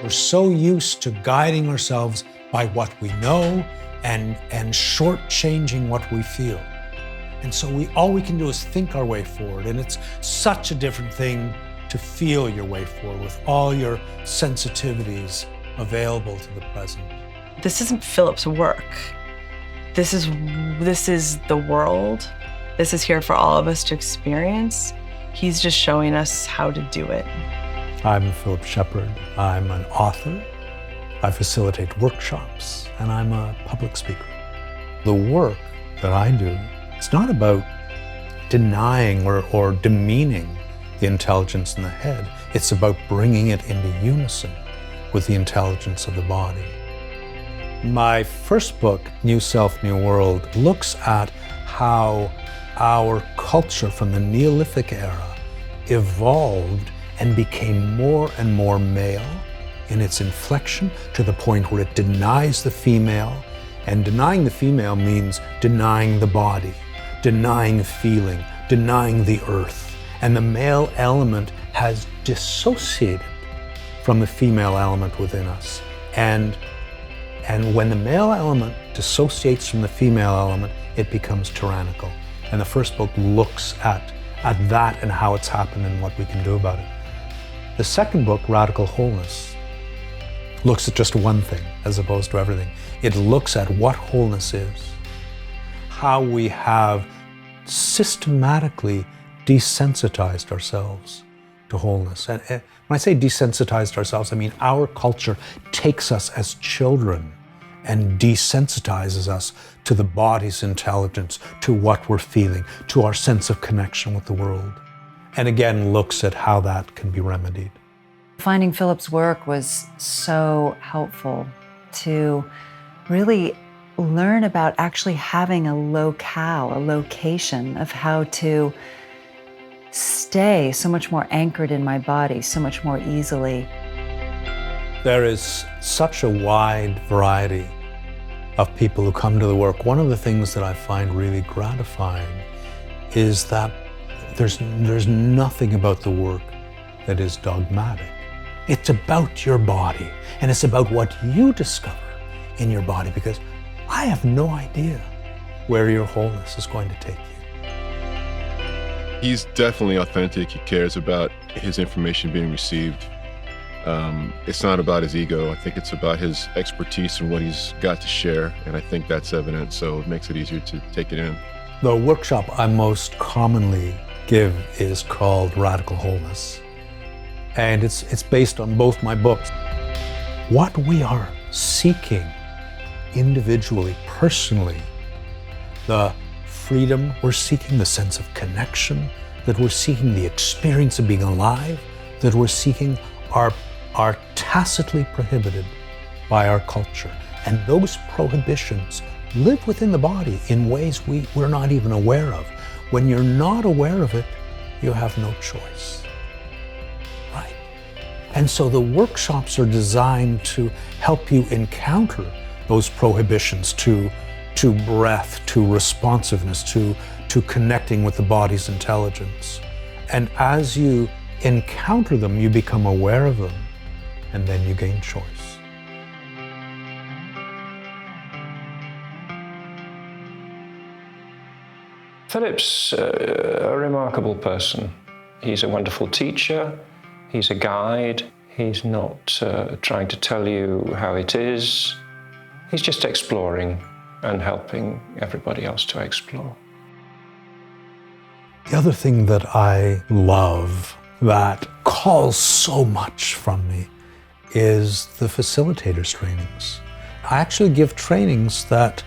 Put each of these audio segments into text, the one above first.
We're so used to guiding ourselves by what we know and shortchanging what we feel. And so all we can do is think our way forward. And it's such a different thing to feel your way forward with all your sensitivities available to the present. This isn't Philip's work. This is the world. This is here for all of us to experience. He's just showing us how to do it. I'm Philip Shepard. I'm an author. I facilitate workshops, and I'm a public speaker. The work that I do, it's not about denying or demeaning the intelligence in the head. It's about bringing it into unison with the intelligence of the body. My first book, New Self, New World, looks at how our culture from the Neolithic era evolved and became more and more male in its inflection to the point where it denies the female. And denying the female means denying the body, denying feeling, denying the earth. And the male element has dissociated from the female element within us. And when the male element dissociates from the female element, it becomes tyrannical. And the first book looks at that and how it's happened and what we can do about it. The second book, Radical Wholeness, looks at just one thing as opposed to everything. It looks at what wholeness is, how we have systematically desensitized ourselves to wholeness. And when I say desensitized ourselves, I mean our culture takes us as children and desensitizes us to the body's intelligence, to what we're feeling, to our sense of connection with the world. And again, looks at how that can be remedied. Finding Philip's work was so helpful to really learn about actually having a locale, a location of how to stay so much more anchored in my body, so much more easily. There is such a wide variety of people who come to the work. One of the things that I find really gratifying is that there's nothing about the work that is dogmatic. It's about your body, and it's about what you discover in your body, because I have no idea where your wholeness is going to take you. He's definitely authentic. He cares about his information being received. It's not about his ego. I think it's about his expertise and what he's got to share, and I think that's evident, so it makes it easier to take it in. The workshop I most commonly give is called Radical Wholeness, and it's based on both my books. What we are seeking individually, personally, the freedom we're seeking, the sense of connection that we're seeking, the experience of being alive that we're seeking are tacitly prohibited by our culture. And those prohibitions live within the body in ways we're not even aware of. When you're not aware of it, you have no choice, right? And so the workshops are designed to help you encounter those prohibitions to breath, to responsiveness, to connecting with the body's intelligence. And as you encounter them, you become aware of them, and then you gain choice. Philip's a remarkable person. He's a wonderful teacher. He's a guide. He's not trying to tell you how it is. He's just exploring and helping everybody else to explore. The other thing that I love that calls so much from me is the facilitators trainings. I actually give trainings that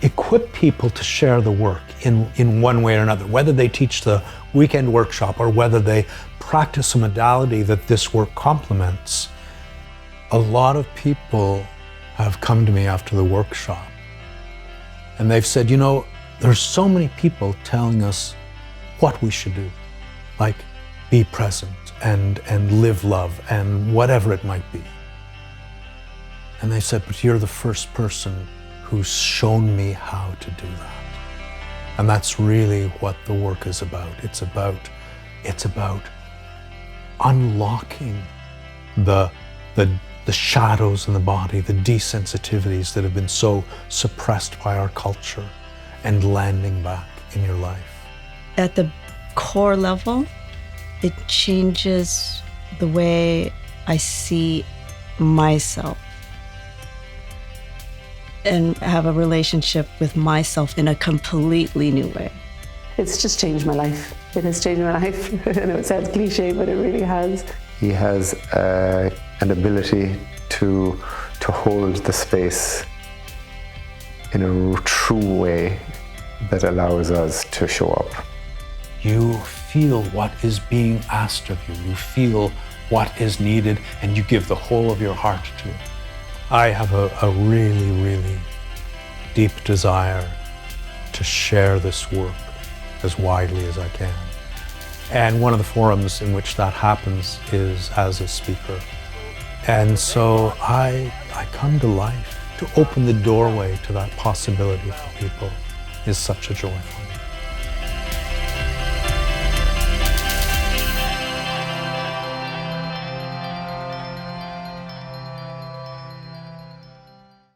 equip people to share the work in one way or another, whether they teach the weekend workshop or whether they practice a modality that this work complements. A lot of people have come to me after the workshop and they've said, you know, there's so many people telling us what we should do, like be present and live love and whatever it might be. And they said, but you're the first person who's shown me how to do that. And that's really what the work is about. It's about unlocking the the shadows in the body, the desensitivities that have been so suppressed by our culture, and landing back in your life? At the core level, it changes the way I see myself and have a relationship with myself in a completely new way. It's just changed my life. It has changed my life. I know it sounds cliche, but it really has. He has an ability to hold the space in a true way that allows us to show up. You feel what is being asked of you. You feel what is needed, and you give the whole of your heart to it. I have a really, really deep desire to share this work as widely as I can. And one of the forums in which that happens is as a speaker. And so I come to life. To open the doorway to that possibility for people is such a joy for me.